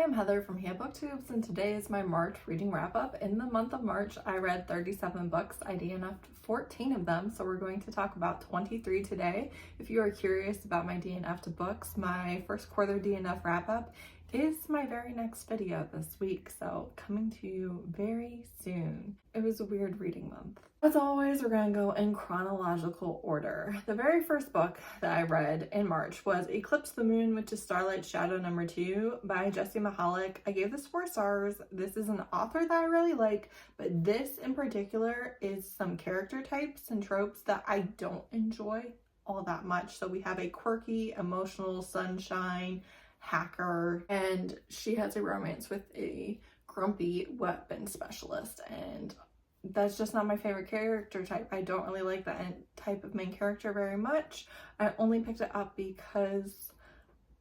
I'm Heather from booktubes, and today is my March reading wrap-up. In the month of March, I read 37 books. I DNF'd 14 of them, so we're going to talk about 23 today. If you are curious about my DNF'd books, my first quarter DNF wrap-up is my very next video this week, so coming to you very soon. It was a weird reading month. As always, we're going to go in chronological order. The very first book that I read in March was Eclipse the Moon, which is Starlight Shadow number 2 by Jessie Mahalik. I gave this 4 stars. This is an author that I really like, but this in particular is some character types and tropes that I don't enjoy all that much. So we have a quirky, emotional sunshine hacker, and she has a romance with a grumpy weapon specialist, and that's just not my favorite character type. I don't really like that type of main character very much. I only picked it up because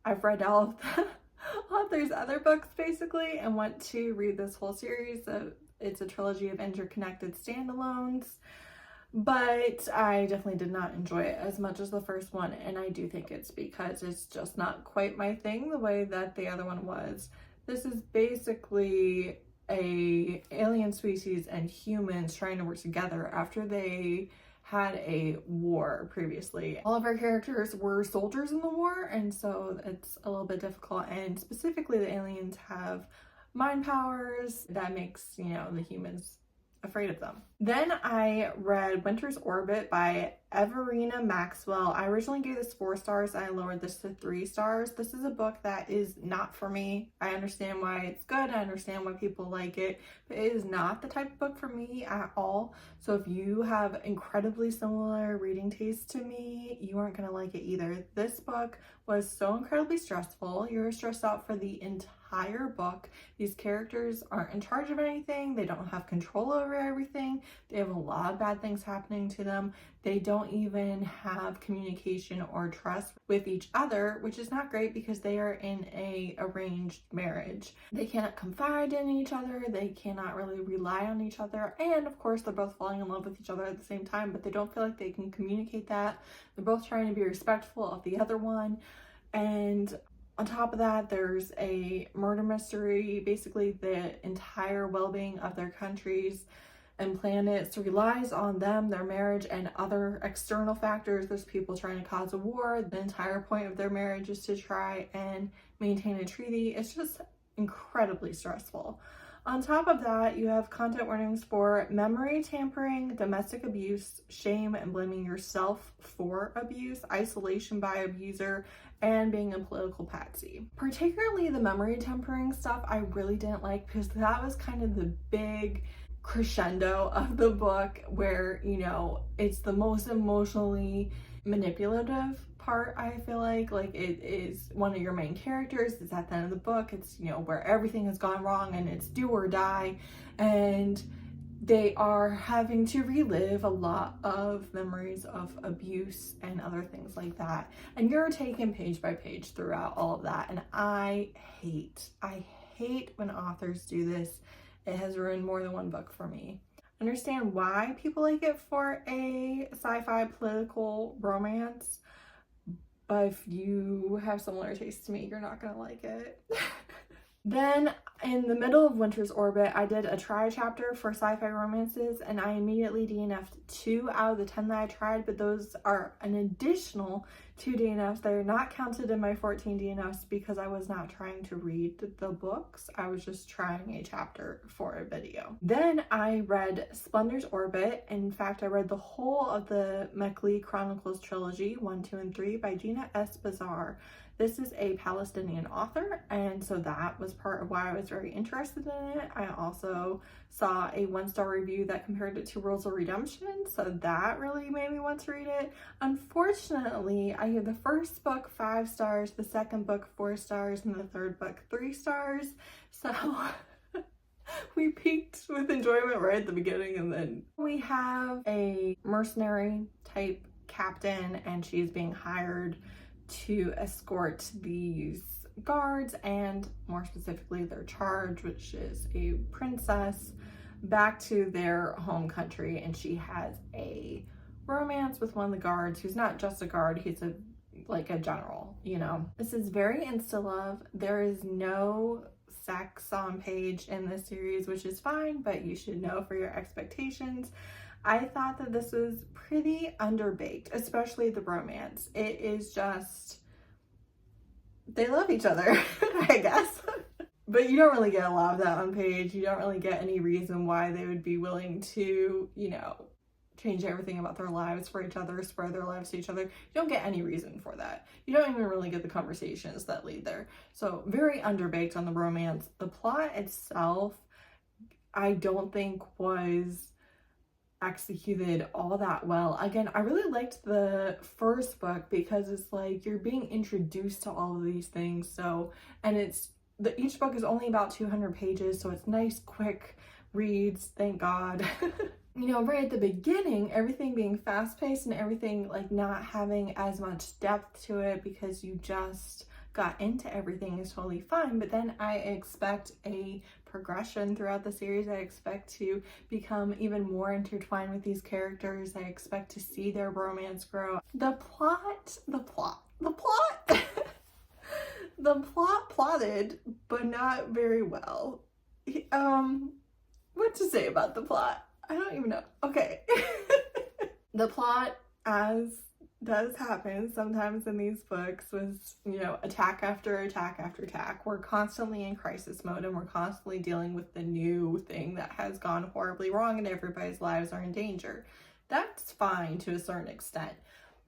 I've read all of the author's other books basically and want to read this whole series. It's a trilogy of interconnected standalones, but I definitely did not enjoy it as much as the first one, and I do think it's because it's just not quite my thing the way that the other one was. This is basically a alien species and humans trying to work together after they had a war previously. All of our characters were soldiers in the war, and so it's a little bit difficult, and specifically the aliens have mind powers that makes, the humans afraid of them. Then I read Winter's Orbit by Everina Maxwell. I originally gave this 4 stars and I lowered this to 3 stars. This is a book that is not for me. I understand why it's good. I understand why people like it, but it is not the type of book for me at all. So if you have incredibly similar reading tastes to me, you aren't going to like it either. This book was so incredibly stressful. You're stressed out for the entire book. These characters aren't in charge of anything. They don't have control over everything. They have a lot of bad things happening to them. They don't even have communication or trust with each other, which is not great because they are in a arranged marriage. They cannot confide in each other. They cannot really rely on each other. And of course, they're both falling in love with each other at the same time, but they don't feel like they can communicate that. They're both trying to be respectful of the other one. And on top of that, there's a murder mystery. Basically, the entire well-being of their countries and planets relies on them, their marriage, and other external factors. There's people trying to cause a war. The entire point of their marriage is to try and maintain a treaty. It's just incredibly stressful. On top of that, you have content warnings for memory tampering, domestic abuse, shame and blaming yourself for abuse, isolation by abuser, and being a political patsy. Particularly the memory tampering stuff I really didn't like, because that was kind of the big crescendo of the book where, it's the most emotionally manipulative part. I feel like it is one of your main characters. It's at the end of the book. It's, where everything has gone wrong and it's do or die, and they are having to relive a lot of memories of abuse and other things like that, and you're taken page by page throughout all of that, and I hate when authors do this. It has ruined more than one book for me. Understand why people like it for a sci-fi political romance, but if you have similar tastes to me, you're not gonna like it. Then in the middle of Winter's Orbit, I did a try chapter for sci-fi romances, and I immediately DNF'd 2 out of the 10 that I tried, but those are an additional 2 DNFs. They're not counted in my 14 DNFs because I was not trying to read the books. I was just trying a chapter for a video. Then I read Splendor's Orbit. In fact, I read the whole of the Meckley Chronicles trilogy, 1, 2, and 3 by Gina S. Bazar. This is a Palestinian author, and so that was part of why I was very interested in it. I also saw a 1-star review that compared it to Rules of Redemption, so that really made me want to read it. Unfortunately, I gave the first book 5 stars, the second book 4 stars, and the third book 3 stars. So we peaked with enjoyment right at the beginning, and then we have a mercenary type captain, and she's being hired to escort these guards, and more specifically their charge, which is a princess, back to their home country. And she has a romance with one of the guards who's not just a guard, he's a general, This is very insta love. There is no sex on page in this series, which is fine, but you should know for your expectations. I thought that this was pretty underbaked, especially the romance. It is just, they love each other, I guess. But you don't really get a lot of that on page. You don't really get any reason why they would be willing to, you know, change everything about their lives for each other, spread their lives to each other. You don't get any reason for that. You don't even really get the conversations that lead there. So very underbaked on the romance. The plot itself, I don't think was executed all that well. Again, I really liked the first book because it's like you're being introduced to all of these things. So, and each book is only about 200 pages, so it's nice, quick reads, thank God. You know, right at the beginning, everything being fast-paced and everything like not having as much depth to it because you just got into everything is totally fine. But then I expect a progression throughout the series. I expect to become even more intertwined with these characters. I expect to see their romance grow. The plot plotted, but not very well. What to say about the plot? I don't even know. Okay. The plot, as does happen sometimes in these books, was, you know, attack after attack after attack. We're constantly in crisis mode and we're constantly dealing with the new thing that has gone horribly wrong and everybody's lives are in danger. That's fine to a certain extent,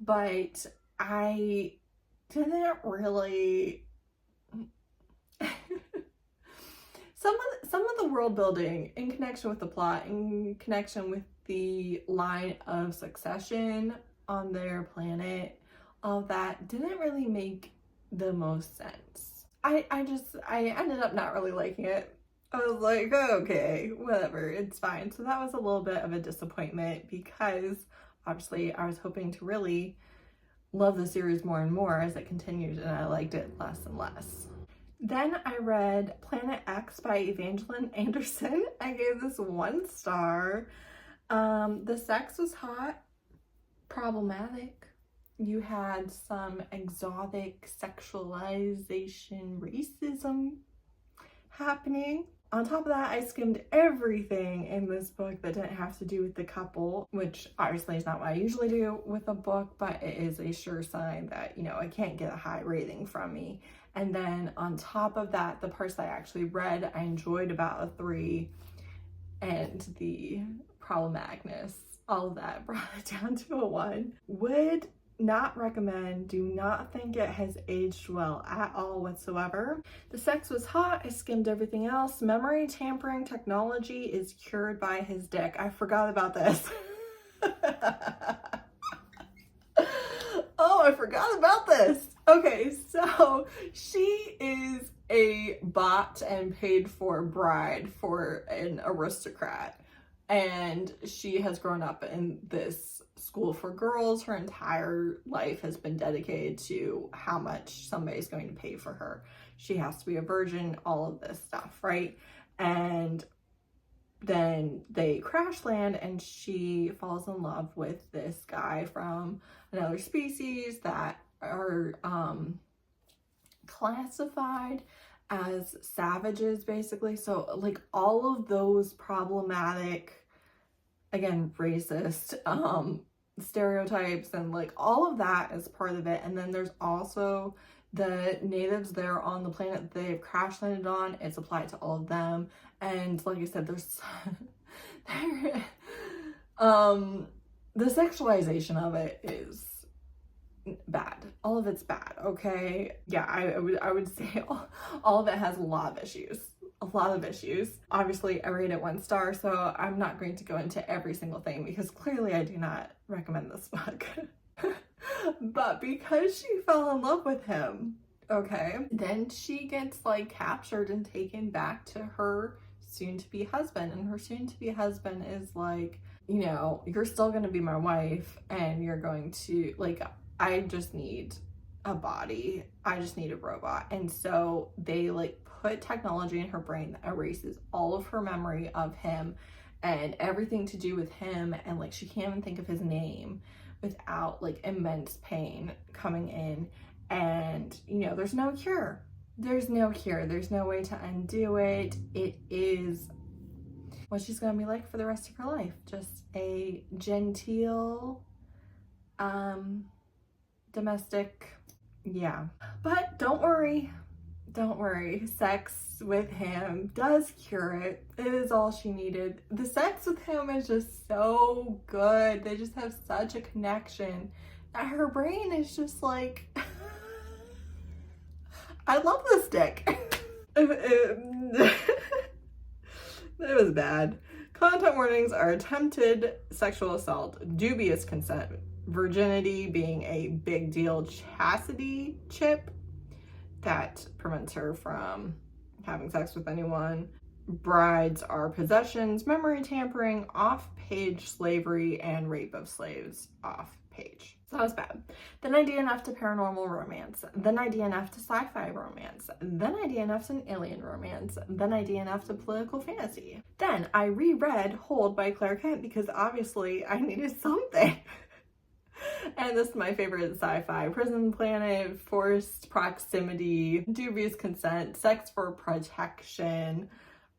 but I didn't really some of the world building in connection with the plot, in connection with the line of succession on their planet, all that didn't really make the most sense. I ended up not really liking it. I was like, oh, okay, whatever, it's fine. So that was a little bit of a disappointment because obviously I was hoping to really love the series more and more as it continued, and I liked it less and less. Then I read Planet X by Evangeline Anderson. I gave this 1 star. The sex was hot, problematic. You had some exotic sexualization racism happening. On top of that, I skimmed everything in this book that didn't have to do with the couple, which obviously is not what I usually do with a book, but it is a sure sign that, you know, I can't get a high rating from me. And then on top of that, the parts that I actually read, I enjoyed about a 3, and the problematicness, all of that brought it down to a 1. Would not recommend, do not think it has aged well at all whatsoever. The sex was hot, I skimmed everything else. Memory tampering technology is cured by his dick. I forgot about this. Oh, I forgot about this. Okay, so she is a bought and paid for bride for an aristocrat, and she has grown up in this school for girls. Her entire life has been dedicated to how much somebody's going to pay for her. She has to be a virgin, all of this stuff, right? And then they crash land and she falls in love with this guy from another species that are classified as savages, basically. So like all of those problematic, again, racist stereotypes and like all of that is part of it. And then there's also the natives there on the planet that they've crash landed on. It's applied to all of them. And like I said, there's the sexualization of it is bad. All of it's bad, okay? Yeah, I would say all of it has a lot of issues. Obviously, I rate it 1 star, so I'm not going to go into every single thing because clearly I do not recommend this book. But because she fell in love with him, okay, then she gets like captured and taken back to her soon-to-be husband, and her soon-to-be husband is like, you know, you're still gonna be my wife and you're going to, like, I just need a body, I just need a robot. And so they like put technology in her brain that erases all of her memory of him and everything to do with him, and like she can't even think of his name without like immense pain coming in. And you know, there's no cure. there's no cure. There's no way to undo it. It is what she's gonna be like for the rest of her life. Just a genteel, domestic, yeah. But don't worry. Don't worry, sex with him does cure it. It is all she needed. The sex with him is just so good. They just have such a connection. And her brain is just like, I love this dick. It was bad. Content warnings are attempted sexual assault, dubious consent, virginity being a big deal, chastity chip that prevents her from having sex with anyone. Brides are possessions, memory tampering, off-page slavery, and rape of slaves off-page. So that was bad. Then I DNF to paranormal romance. Then I DNF to sci-fi romance. Then I DNF to an alien romance. Then I DNF to political fantasy. Then I reread Hold by Claire Kent because obviously I needed something. And this is my favorite sci-fi: prison planet, forced proximity, dubious consent, sex for protection,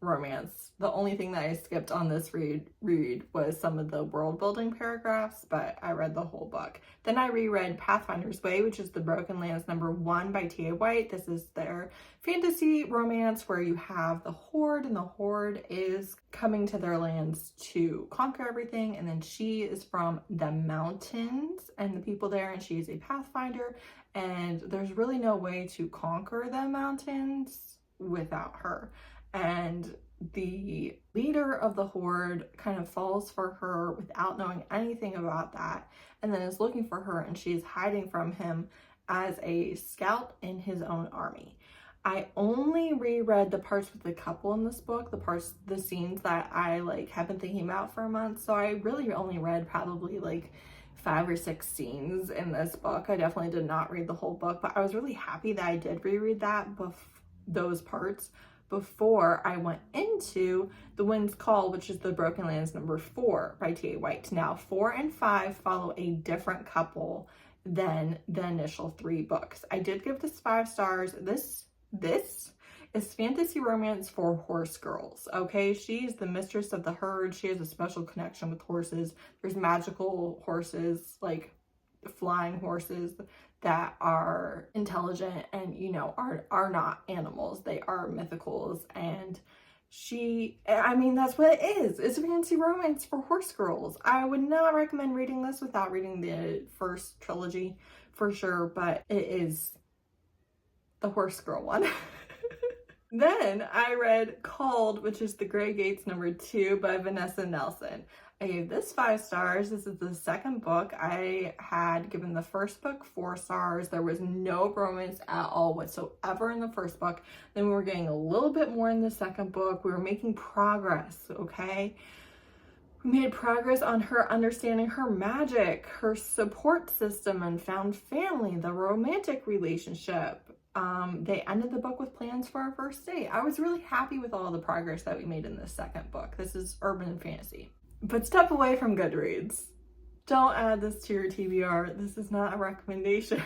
romance. The only thing that I skipped on this read was some of the world building paragraphs, but I read the whole book. Then I reread Pathfinder's Way, which is the Broken Lands #1 by T.A. White. This is their fantasy romance where you have the Horde, and the Horde is coming to their lands to conquer everything, and then she is from the mountains and the people there, and she is a Pathfinder, and there's really no way to conquer the mountains without her. And the leader of the Horde kind of falls for her without knowing anything about that, and then is looking for her, and she's hiding from him as a scout in his own army. I only reread the parts with the couple in this book, the scenes that I have been thinking about for a month. So I really only read probably 5 or 6 scenes in this book. I definitely did not read the whole book, but I was really happy that I did reread those parts before I went into The Wind's Call, which is the Broken Lands #4 by T.A. White. Now 4 and 5 follow a different couple than the initial 3 books. I did give this 5 stars. This is fantasy romance for horse girls, okay? She's the mistress of the herd. She has a special connection with horses. There's magical horses, flying horses that are intelligent and, are not animals. They are mythicals. And that's what it is. It's a fantasy romance for horse girls. I would not recommend reading this without reading the first trilogy for sure, but it is the horse girl one. Then I read Called, which is the Grey Gates #2 by Vanessa Nelson. I gave this 5 stars. This is the second book. I had given the first book 4 stars. There was no romance at all whatsoever in the first book. Then we were getting a little bit more in the second book. We were making progress, okay? We made progress on her understanding her magic, her support system, and found family, the romantic relationship. They ended the book with plans for our first date. I was really happy with all the progress that we made in this second book. This is urban fantasy. But step away from Goodreads. Don't add this to your TBR. This is not a recommendation.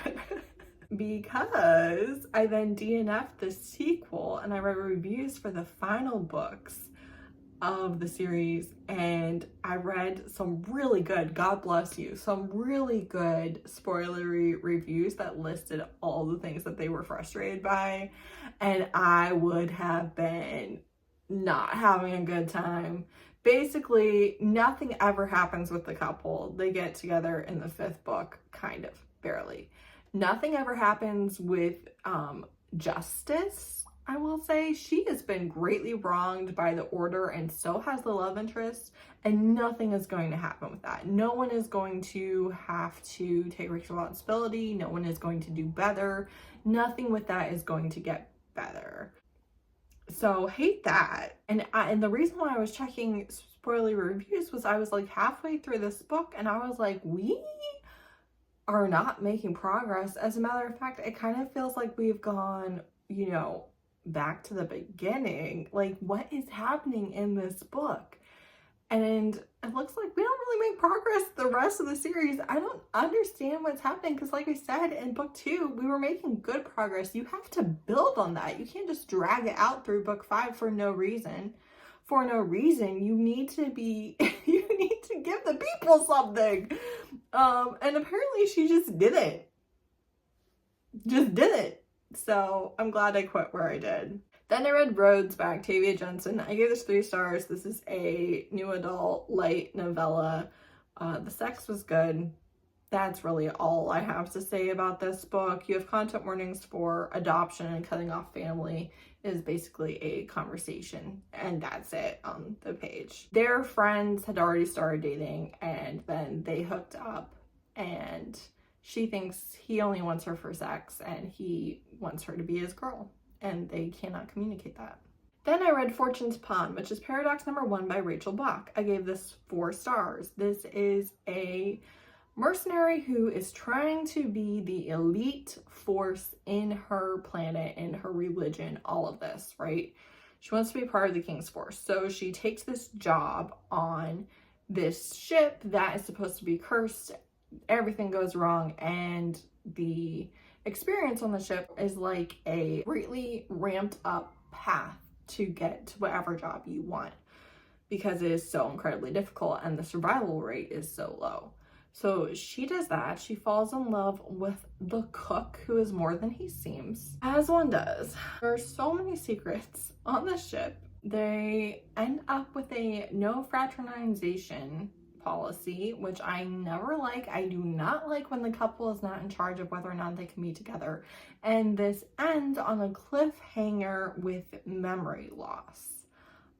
Because I then DNF'd the sequel and I read reviews for the final books of the series, and I read some really good, God bless you, some really good spoilery reviews that listed all the things that they were frustrated by, and I would have been not having a good time. Basically, nothing ever happens with the couple. They get together in the 5th book, kind of, barely. Nothing ever happens with Justice. I will say she has been greatly wronged by the Order, and so has the love interest, and nothing is going to happen with that. No one is going to have to take responsibility. No one is going to do better. Nothing with that is going to get better. So hate that. And the reason why I was checking spoiler reviews was I was halfway through this book and I was like, we are not making progress. As a matter of fact, it kind of feels like we've gone, back to the beginning. What is happening in this book? And it looks like we don't really make progress the rest of the series. I don't understand what's happening because, like I said, in book 2, we were making good progress. You have to build on that. You can't just drag it out through book 5 for no reason. For no reason, you need to be, you need to give the people something. And apparently she just didn't. Just didn't. So I'm glad I quit where I did. Then I read Roads by Octavia Jensen. I gave this 3 stars. This is a new adult light novella. The sex was good. That's really all I have to say about this book. You have content warnings for adoption and cutting off family. It is basically a conversation, and that's it on the page. Their friends had already started dating, and then they hooked up, and she thinks he only wants her for sex, and he wants her to be his girl, and they cannot communicate that. Then I read Fortune's Pawn, which is Paradox number 1 by Rachel Bach. I gave this 4 stars. This is a mercenary who is trying to be the elite force in her planet, in her religion, all of this, right? She wants to be part of the king's force. So she takes this job on this ship that is supposed to be cursed. Everything goes wrong, and the experience on the ship is like a greatly ramped up path to get to whatever job you want, because it is so incredibly difficult and the survival rate is so low. So she does that. She falls in love with the cook, who is more than he seems, as one does. There are so many secrets on the ship. They end up with a no fraternization policy, which I never like. I do not like when the couple is not in charge of whether or not they can be together. And this ends on a cliffhanger with memory loss.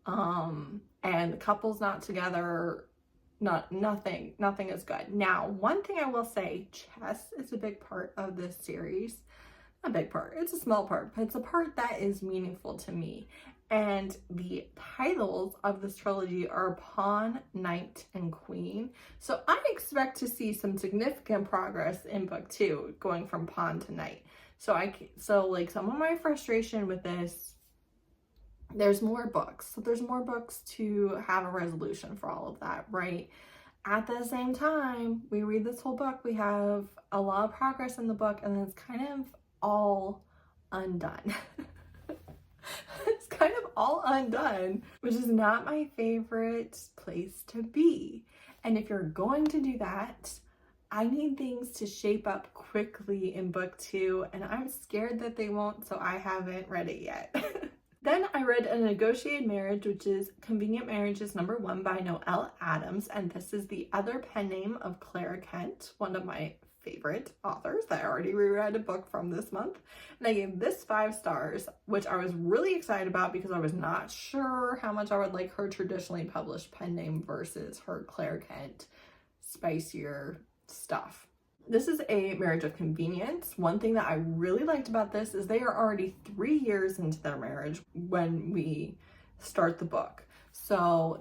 And the couple's not together. Nothing is good. Now, one thing I will say, chess is a big part of this series. Not a big part, it's a small part, but it's a part that is meaningful to me. And the titles of this trilogy are Pawn, Knight, and Queen. So I expect to see some significant progress in book 2, going from Pawn to Knight. So like some of my frustration with this, there's more books. So there's more books to have a resolution for all of that, right? At the same time, we read this whole book, we have a lot of progress in the book, and then it's kind of all undone. It's kind of all undone, which is not my favorite place to be. And if you're going to do that, I need things to shape up quickly in book 2, and I'm scared that they won't, so I haven't read it yet. Then I read A Negotiated Marriage, which is Convenient Marriages number 1 by Noelle Adams, and this is the other pen name of Clara Kent, one of my favorite authors that I already reread a book from this month. And I gave this 5 stars, which I was really excited about because I was not sure how much I would like her traditionally published pen name versus her Clara Kent spicier stuff. This is a marriage of convenience. One thing that I really liked about this is they are already 3 years into their marriage when we start the book. So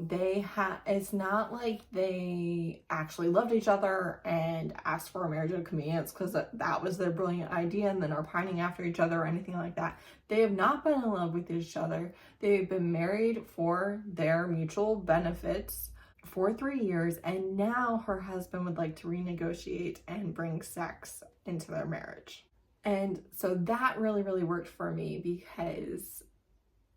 it's not like they actually loved each other and asked for a marriage of convenience because that was their brilliant idea and then are pining after each other or anything like that. They have not been in love with each other. They've been married for their mutual benefits for 3 years, and now her husband would like to renegotiate and bring sex into their marriage. And so that really, really worked for me because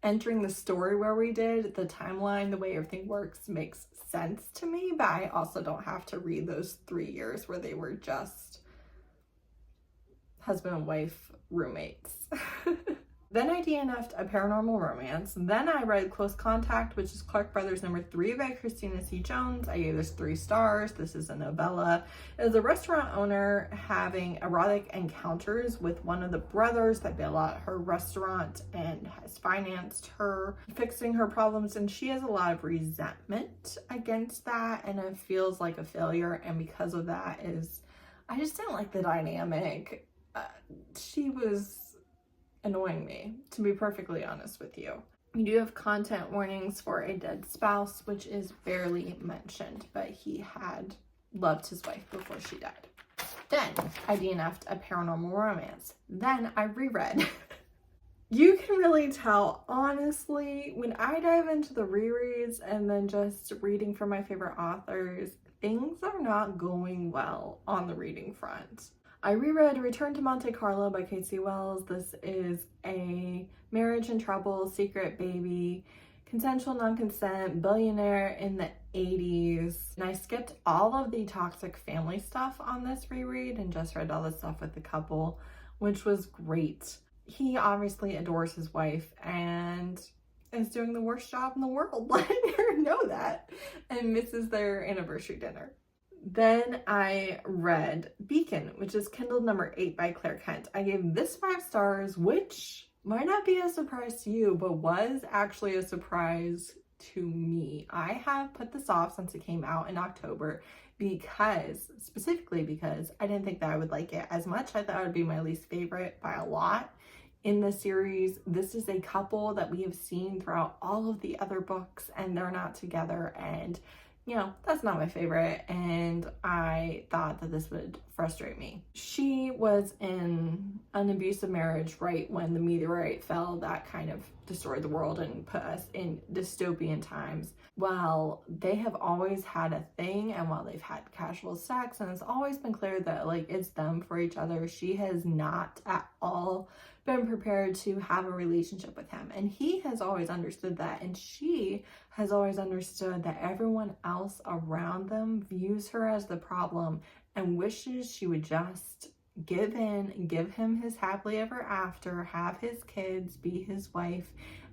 entering the story where we did, the timeline, the way everything works makes sense to me, but I also don't have to read those 3 years where they were just husband and wife roommates. Then I DNF'd A Paranormal Romance. Then I read Close Contact, which is Clark Brothers number 3 by Christina C. Jones. I gave this 3 stars. This is a novella. It is a restaurant owner having erotic encounters with one of the brothers that bail out her restaurant and has financed her fixing her problems, and she has a lot of resentment against that, and it feels like a failure, and because of that I just didn't like the dynamic. She was annoying me, to be perfectly honest with you. You do have content warnings for a dead spouse, which is barely mentioned, but he had loved his wife before she died. Then I DNF'd A Paranormal Romance. Then I reread You can really tell, honestly, when I dive into the rereads and then just reading from my favorite authors, things are not going well on the reading front. I reread Return to Monte Carlo by Casey Wells. This is a marriage in trouble, secret baby, consensual non-consent, billionaire in the 80s. And I skipped all of the toxic family stuff on this reread and just read all the stuff with the couple, which was great. He obviously adores his wife and is doing the worst job in the world letting her know that, and misses their anniversary dinner. Then I read Beacon, which is Kindle number 8 by Claire Kent. I gave this 5 stars, which might not be a surprise to you, but was actually a surprise to me. I have put this off since it came out in October specifically because I didn't think that I would like it as much. I thought it would be my least favorite by a lot in the series. This is a couple that we have seen throughout all of the other books, and they're not together, and you know, that's not my favorite, and I thought that this would frustrate me. She was in an abusive marriage right when the meteorite fell that kind of destroyed the world and put us in dystopian times. While they have always had a thing, and while they've had casual sex, and it's always been clear that like it's them for each other, she has not at all been prepared to have a relationship with him, and he has always understood that, and she has always understood that everyone else around them views her as the problem and wishes she would just give in, give him his happily ever after, have his kids, be his wife,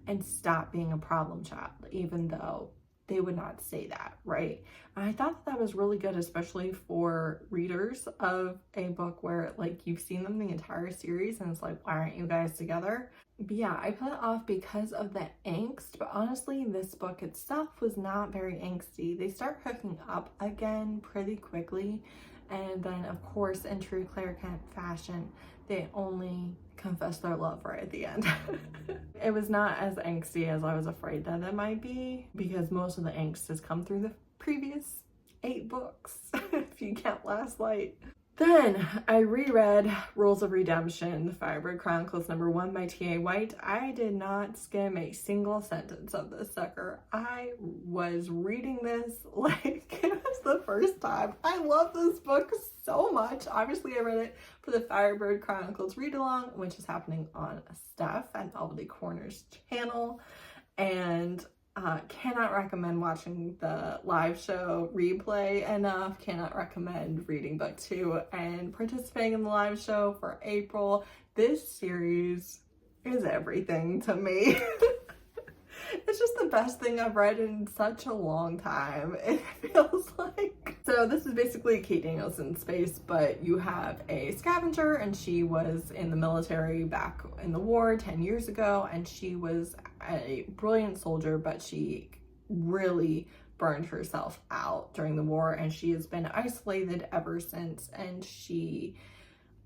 and stop being a problem child, even though they would not say that, right? And I thought that was really good, especially for readers of a book where like you've seen them the entire series and it's like, why aren't you guys together? But yeah, I put it off because of the angst, but honestly, this book itself was not very angsty. They start hooking up again pretty quickly, and then of course, in true Claire Kent fashion, they only confess their love right at the end. It was not as angsty as I was afraid that it might be, because most of the angst has come through the previous 8 books, if you count Last Light. Then I reread Rules of Redemption, The Firebird Chronicles number 1 by T.A. White. I did not skim a single sentence of this sucker. I was reading this like it was the first time. I love this book so much. Obviously, I read it for the Firebird Chronicles read-along, which is happening on Steph and Velvety Corner's channel, and cannot recommend watching the live show replay enough. Cannot recommend reading book 2 and participating in the live show for April. This series is everything to me. It's just the best thing I've read in such a long time, it feels like. So this is basically Kate Danielsson space, but you have a scavenger, and she was in the military back in the war 10 years ago, and she was a brilliant soldier, but she really burned herself out during the war, and she has been isolated ever since, and she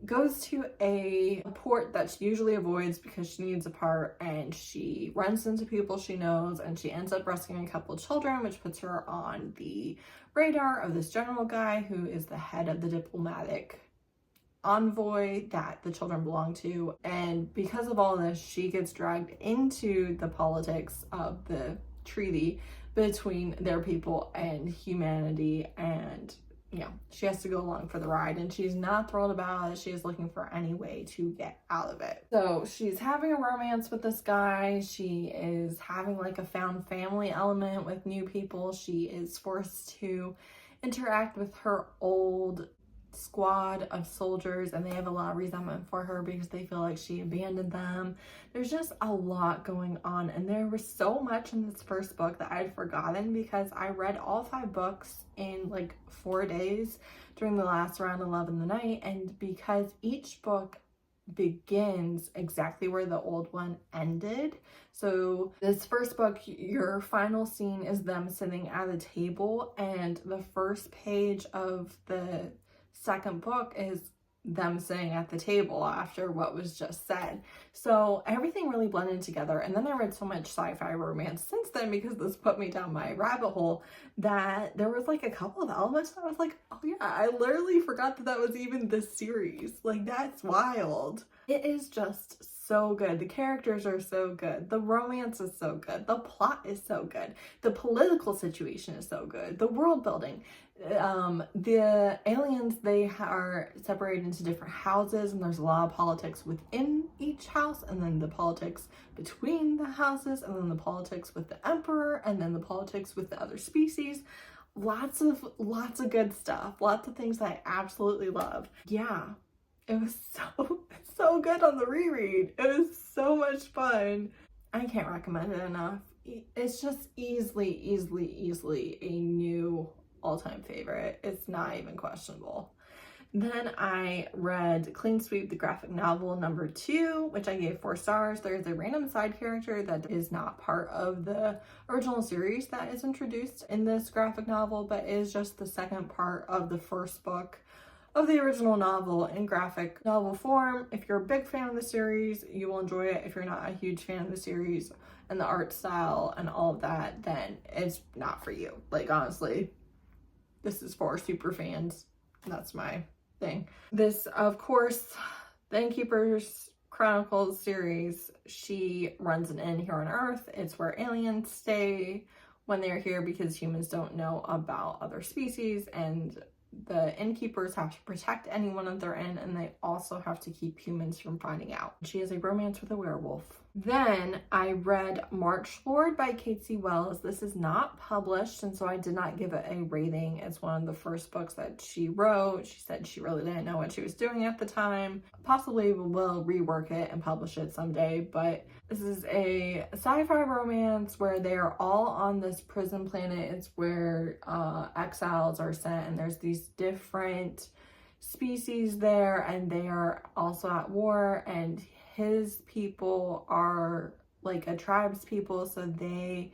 goes to a port that she usually avoids because she needs a part, and she runs into people she knows, and she ends up rescuing a couple of children, which puts her on the radar of this general guy who is the head of the diplomatic envoy that the children belong to. And because of all this, she gets dragged into the politics of the treaty between their people and humanity, and you know, she has to go along for the ride, and she's not thrilled about it. She is looking for any way to get out of it. So she's having a romance with this guy. She is having like a found family element with new people. She is forced to interact with her old squad of soldiers, and they have a lot of resentment for her because they feel like she abandoned them. There's just a lot going on, and there was so much in this first book that I'd forgotten because I read all 5 books in like 4 days during the last round of Love in the Night, and because each book begins exactly where the old one ended. So this first book, your final scene is them sitting at a table, and the first page of the second book is them sitting at the table after what was just said. So everything really blended together. And then I read so much sci-fi romance since then, because this put me down my rabbit hole, that there was like a couple of elements that I was like, oh yeah, I literally forgot that that was even this series. Like, that's wild. It is just so good. The characters are so good. The romance is so good. The plot is so good. The political situation is so good. The world building. The aliens, they are separated into different houses, and there's a lot of politics within each house, and then the politics between the houses, and then the politics with the emperor, and then the politics with the other species. Lots of good stuff. Lots of things that I absolutely loved. Yeah, it was so good on the reread. It was so much fun. I can't recommend it enough. It's just easily a new all-time favorite. It's not even questionable. Then I read Clean Sweep, the graphic novel number 2, which I gave 4 stars. There's a random side character that is not part of the original series that is introduced in this graphic novel, but is just the second part of the first book of the original novel in graphic novel form. If you're a big fan of the series, you will enjoy it. If you're not a huge fan of the series and the art style and all of that, then it's not for you. Like, honestly, this is for super fans. That's my thing. This, of course, the Innkeeper's Chronicles series, she runs an inn here on Earth. It's where aliens stay when they're here because humans don't know about other species, and the innkeepers have to protect anyone that they're in, and they also have to keep humans from finding out. She has a romance with a werewolf. Then I read March Lord by Kate C. Wells. This is not published, and so I did not give it a rating. It's one of the first books that she wrote. She said she really didn't know what she was doing at the time. Possibly will rework it and publish it someday, but this is a sci-fi romance where they are all on this prison planet. It's where exiles are sent, and there's these different species there, and they are also at war, and his people are like a tribe's people, so they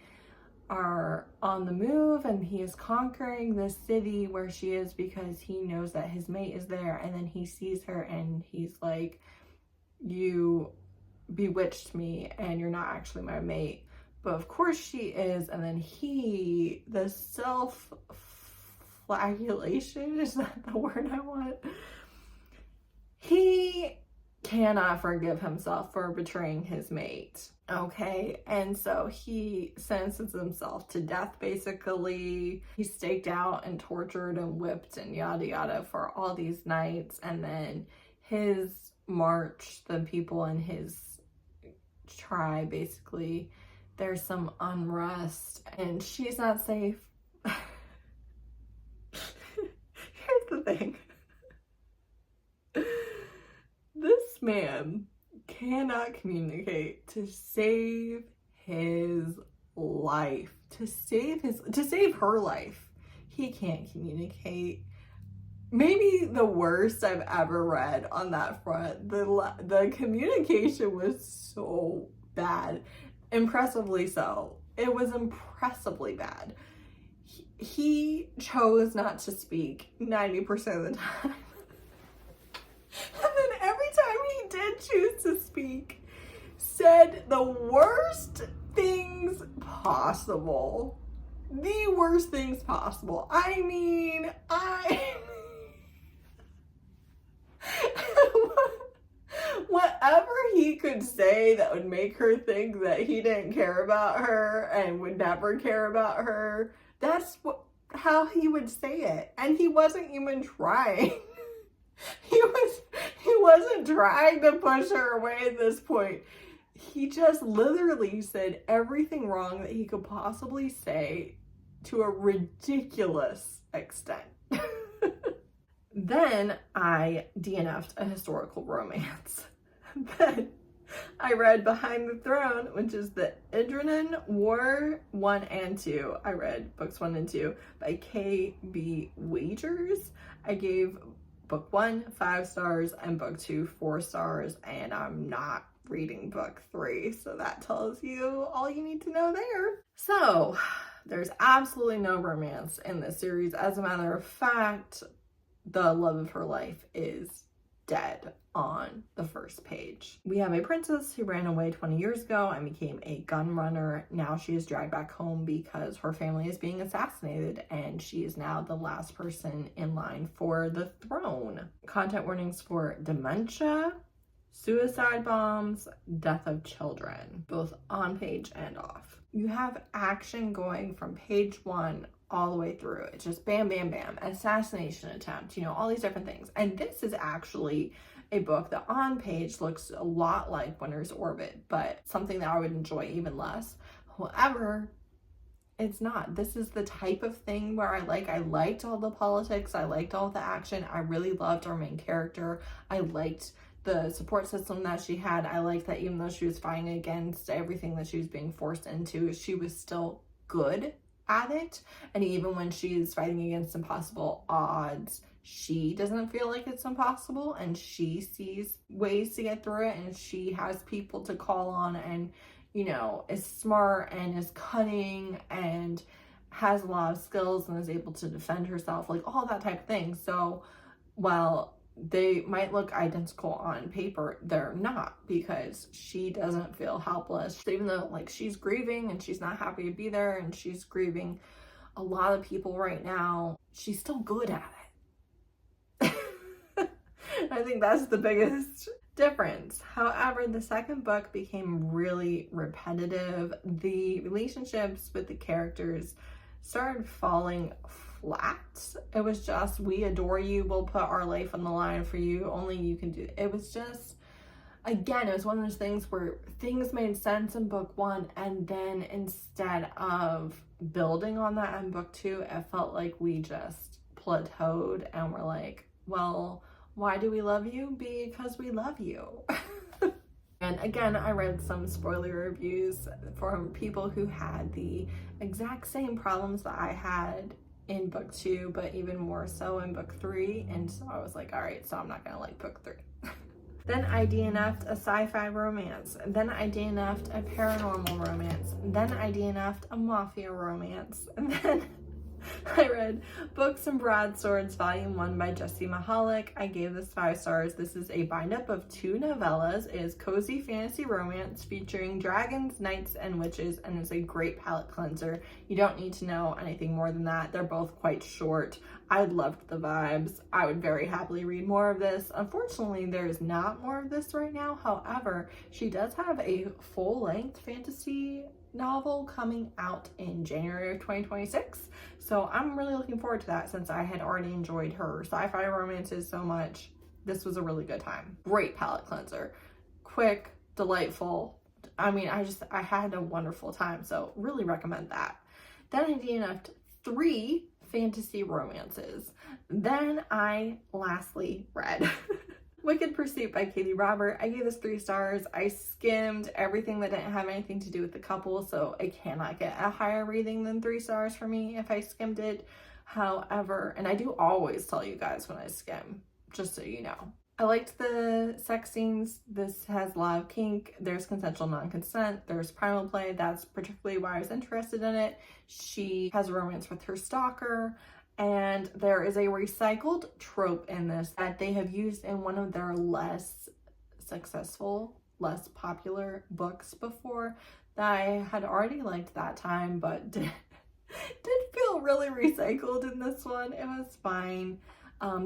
are on the move, and he is conquering this city where she is because he knows that his mate is there, and then he sees her and he's like, you bewitched me and you're not actually my mate. But of course she is, and then the self-flagellation, is that the word I want? He cannot forgive himself for betraying his mate, okay? And so he sentences himself to death, basically. He's staked out and tortured and whipped and yada yada for all these nights, and then his march, the people in his tribe, basically, there's some unrest and she's not safe. Here's the thing. This man cannot communicate to save his life, to save her life. He can't communicate. Maybe the worst I've ever read on that front. The communication was so bad. Impressively so. It was impressively bad. He chose not to speak 90% of the time. And then every time he did choose to speak, said the worst things possible. The worst things possible. I mean, whatever he could say that would make her think that he didn't care about her and would never care about her, that's how he would say it. And he wasn't even trying. He wasn't trying to push her away at this point. He just literally said everything wrong that he could possibly say to a ridiculous extent. Then I DNF'd a historical romance. Then I read Behind the Throne, which is the Idrinan War 1 and 2. I read books 1 and 2 by K.B. Wagers. I gave book 1 5 stars and book 2 4 stars, and I'm not reading book 3, so that tells you all you need to know there. So there's absolutely no romance in this series. As a matter of fact, the love of her life is dead on the first page. We have a princess who ran away 20 years ago and became a gun runner. Now she is dragged back home because her family is being assassinated, and she is now the last person in line for the throne. Content warnings for dementia, suicide bombs, death of children, both on page and off. You have action going from page 1 all the way through. It's just bam, bam, bam, assassination attempt, you know, all these different things. And this is actually a book that on page looks a lot like Winter's Orbit, but something that I would enjoy even less. However, it's not. This is the type of thing where I liked all the politics, I liked all the action, I really loved our main character, I liked the support system that she had. I liked that even though she was fighting against everything that she was being forced into, she was still good at it. And even when she's fighting against impossible odds, she doesn't feel like it's impossible, and she sees ways to get through it, and she has people to call on, and you know, is smart and is cunning and has a lot of skills and is able to defend herself, like all that type of thing. So while they might look identical on paper, they're not, because she doesn't feel helpless. Even though like she's grieving and she's not happy to be there and she's grieving a lot of people right now, she's still good at it. I think that's the biggest difference. However, the second book became really repetitive. The relationships with the characters started falling flat. It was just, we adore you, we'll put our life on the line for you, only you can do it. It was just, again, it was one of those things where things made sense in book 1, and then instead of building on that in book 2, it felt like we just plateaued and we're like, well, why do we love you? Because we love you. And again, I read some spoiler reviews from people who had the exact same problems that I had in book 2, but even more so in book 3. And so I was like, all right, so I'm not gonna like book 3. Then I DNF'd a sci-fi romance. Then I DNF'd a paranormal romance. Then I DNF'd a mafia romance. And then I read Books and Broadswords Volume 1 by Jessie Mahalik. I gave this 5 stars. This is a bind-up of 2 novellas. It is cozy fantasy romance featuring dragons, knights, and witches, and it's a great palate cleanser. You don't need to know anything more than that. They're both quite short. I loved the vibes. I would very happily read more of this. Unfortunately, there's not more of this right now. However, she does have a full-length fantasy novel coming out in January of 2026. So I'm really looking forward to that, since I had already enjoyed her sci-fi romances so much. This was a really good time. Great palate cleanser. Quick, delightful. I mean, I had a wonderful time, so really recommend that. Then I DNF'd 3 fantasy romances. Then I lastly read Wicked Pursuit by Katie Robert. I gave this 3 stars. I skimmed everything that didn't have anything to do with the couple, so it cannot get a higher rating than 3 stars for me if I skimmed it. However, and I do always tell you guys when I skim, just so you know. I liked the sex scenes. This has a lot of kink. There's consensual non-consent. There's primal play. That's particularly why I was interested in it. She has a romance with her stalker. And there is a recycled trope in this that they have used in one of their less successful, less popular books before, that I had already liked that time, but did feel really recycled in this one. It was fine.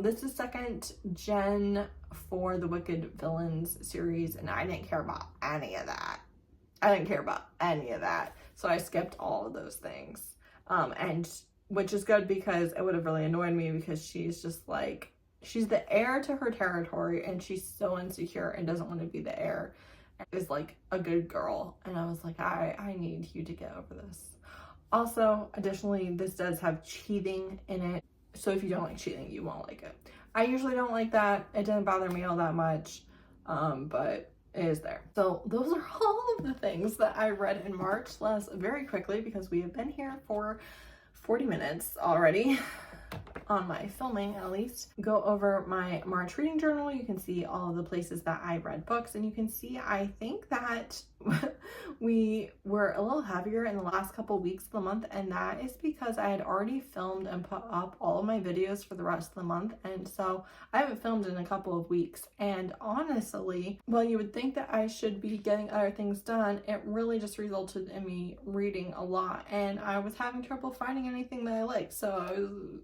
This is 2nd gen for the Wicked Villains series, and I didn't care about any of that. So I skipped all of those things. Which is good, because it would have really annoyed me, because she's just like, she's the heir to her territory and she's so insecure and doesn't want to be the heir, and is like a good girl. And I was like, I need you to get over this. Also, additionally, this does have cheating in it. So if you don't like cheating, you won't like it. I usually don't like that. It didn't bother me all that much, but it is there. So those are all of the things that I read in March. Let's very quickly, because we have been here for 40 minutes already, on my filming at least, go over my March reading journal. You can see all of the places that I read books, and you can see I think that we were a little heavier in the last couple weeks of the month, and that is because I had already filmed and put up all of my videos for the rest of the month, and so I haven't filmed in a couple of weeks. And honestly, while you would think that I should be getting other things done, it really just resulted in me reading a lot, and I was having trouble finding anything that I liked, so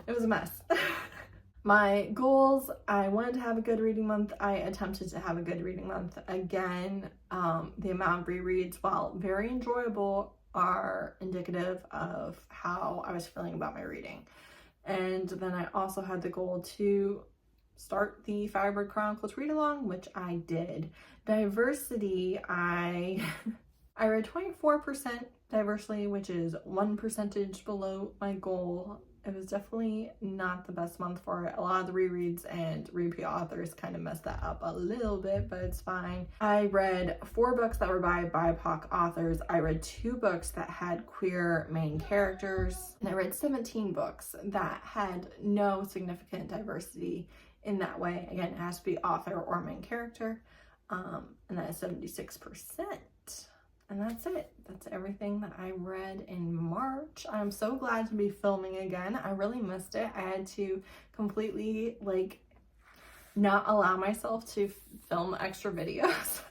it was a mess. My goals, I wanted to have a good reading month. I attempted to have a good reading month. Again, the amount of rereads, while very enjoyable, are indicative of how I was feeling about my reading. And then I also had the goal to start the Firebird Chronicles read along, which I did. Diversity, I read 24% diversely, which is 1% below my goal. It was definitely not the best month for it. A lot of the rereads and repeat authors kind of messed that up a little bit, but it's fine. I read 4 books that were by BIPOC authors. I read 2 books that had queer main characters. And I read 17 books that had no significant diversity in that way. Again, it has to be author or main character. And that is 76%. And that's it. That's everything that I read in March. I'm so glad to be filming again. I really missed it. I had to completely not allow myself to film extra videos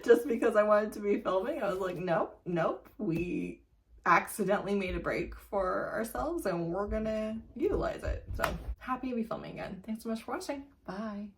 just because I wanted to be filming. I was like, nope. We accidentally made a break for ourselves and we're gonna utilize it. So happy to be filming again. Thanks so much for watching. Bye.